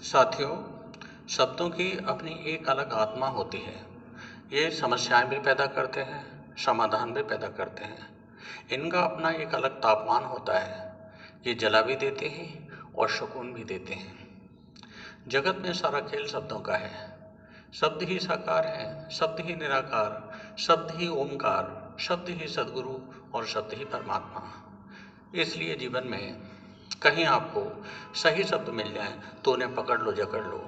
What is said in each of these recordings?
साथियों, शब्दों की अपनी एक अलग आत्मा होती है। ये समस्याएं भी पैदा करते हैं, समाधान भी पैदा करते हैं। इनका अपना एक अलग तापमान होता है। ये जला भी देते हैं और सुकून भी देते हैं। जगत में सारा खेल शब्दों का है। शब्द ही साकार है, शब्द ही निराकार, शब्द ही ओमकार, शब्द ही सद्गुरु और शब्द ही परमात्मा। इसलिए जीवन में कहीं आपको सही शब्द मिल जाए तो उन्हें पकड़ लो, जकड़ लो,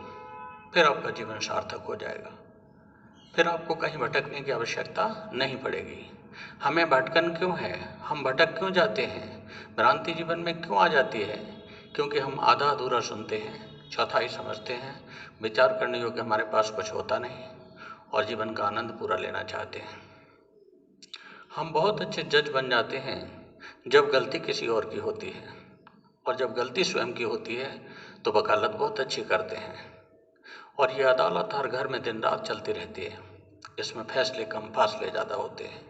फिर आपका जीवन सार्थक हो जाएगा। फिर आपको कहीं भटकने की आवश्यकता नहीं पड़ेगी। हमें भटकन क्यों है? हम भटक क्यों जाते हैं? भ्रांति जीवन में क्यों आ जाती है? क्योंकि हम आधा अधूरा सुनते हैं, चौथाई समझते हैं, विचार करने योग्य हमारे पास कुछ होता नहीं और जीवन का आनंद पूरा लेना चाहते हैं। हम बहुत अच्छे जज बन जाते हैं जब गलती किसी और की होती है, और जब गलती स्वयं की होती है तो वकालत बहुत अच्छी करते हैं। और ये अदालत हर घर में दिन रात चलती रहती है। इसमें फैसले कम, फासले ज़्यादा होते हैं।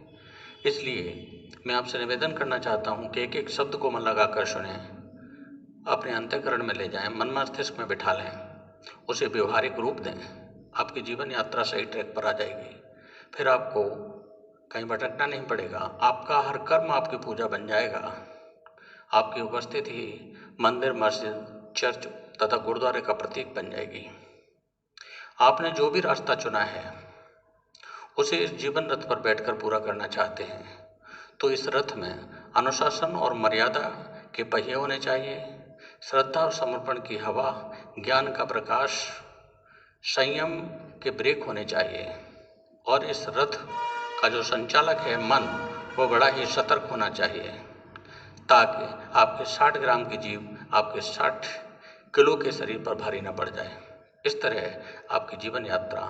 इसलिए मैं आपसे निवेदन करना चाहता हूँ कि एक एक शब्द को मन लगाकर सुनें, अपने अंतःकरण में ले जाएं, मन मस्तिष्क में बिठा लें, उसे व्यवहारिक रूप दें। आपकी जीवन यात्रा सही ट्रैक पर आ जाएगी। फिर आपको कहीं भटकना नहीं पड़ेगा। आपका हर कर्म आपकी पूजा बन जाएगा। आपकी उपस्थिति ही मंदिर, मस्जिद, चर्च तथा गुरुद्वारे का प्रतीक बन जाएगी। आपने जो भी रास्ता चुना है उसे इस जीवन रथ पर बैठकर पूरा करना चाहते हैं तो इस रथ में अनुशासन और मर्यादा के पहिए होने चाहिए, श्रद्धा और समर्पण की हवा, ज्ञान का प्रकाश, संयम के ब्रेक होने चाहिए। और इस रथ का जो संचालक है मन, वो बड़ा ही सतर्क होना चाहिए ताकि आपके 60 ग्राम की जीभ आपके 60 किलो के शरीर पर भारी न पड़ जाए। इस तरह आपकी जीवन यात्रा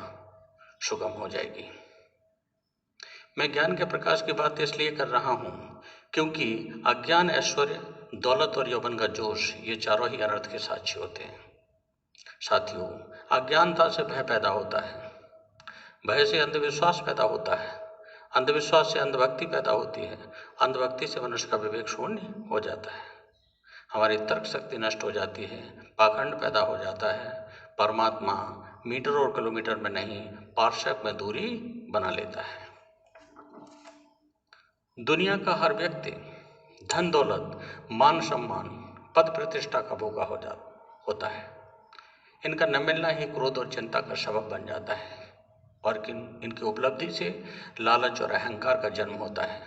सुगम हो जाएगी। मैं ज्ञान के प्रकाश की बात इसलिए कर रहा हूँ क्योंकि अज्ञान, ऐश्वर्य, दौलत और यौवन का जोश, ये चारों ही अनर्थ के साक्षी होते हैं। साथियों, अज्ञानता से भय पैदा होता है, भय से अंधविश्वास पैदा होता है, अंधविश्वास से अंधभक्ति पैदा होती है, अंधभक्ति से मनुष्य का विवेक शून्य हो जाता है, हमारी तर्क शक्ति नष्ट हो जाती है, पाखंड पैदा हो जाता है, परमात्मा मीटर और किलोमीटर में नहीं, पार्सेक में दूरी बना लेता है। दुनिया का हर व्यक्ति धन दौलत, मान सम्मान, पद प्रतिष्ठा का भोगा होता है। इनका न मिलना ही क्रोध और चिंता का सबब बन जाता है और इनकी उपलब्धि से लालच और अहंकार का जन्म होता है।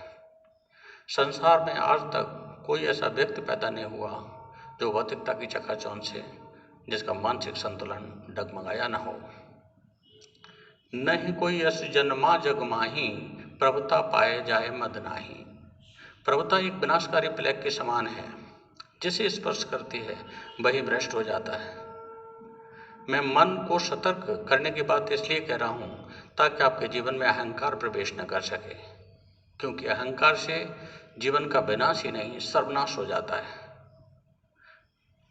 संसार में आज तक कोई ऐसा व्यक्ति पैदा नहीं हुआ जो भौतिकता की चकाचौंध से जिसका मानसिक संतुलन डगमगाया न हो। नहीं कोई यश जन्मा जग माही, प्रभुता पाए जाए मद नाही। प्रभुता एक विनाशकारी प्लेग के समान है, जिसे स्पर्श करती है वही भ्रष्ट हो जाता है। मैं मन को सतर्क करने की बात इसलिए कह रहा हूँ ताकि आपके जीवन में अहंकार प्रवेश न कर सके, क्योंकि अहंकार से जीवन का विनाश ही नहीं सर्वनाश हो जाता है।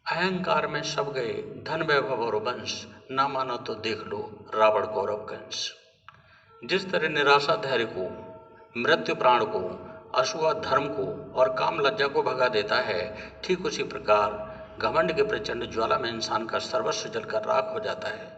अहंकार में सब गए धन, वैभव और वंश, ना मानो तो देख लो रावण कौरव कंस। जिस तरह निराशा धैर्य को, मृत्यु प्राण को, असूया धर्म को और काम लज्जा को भगा देता है, ठीक उसी प्रकार घमंड के प्रचंड ज्वाला में इंसान का सर्वस्व जलकर राख हो जाता है।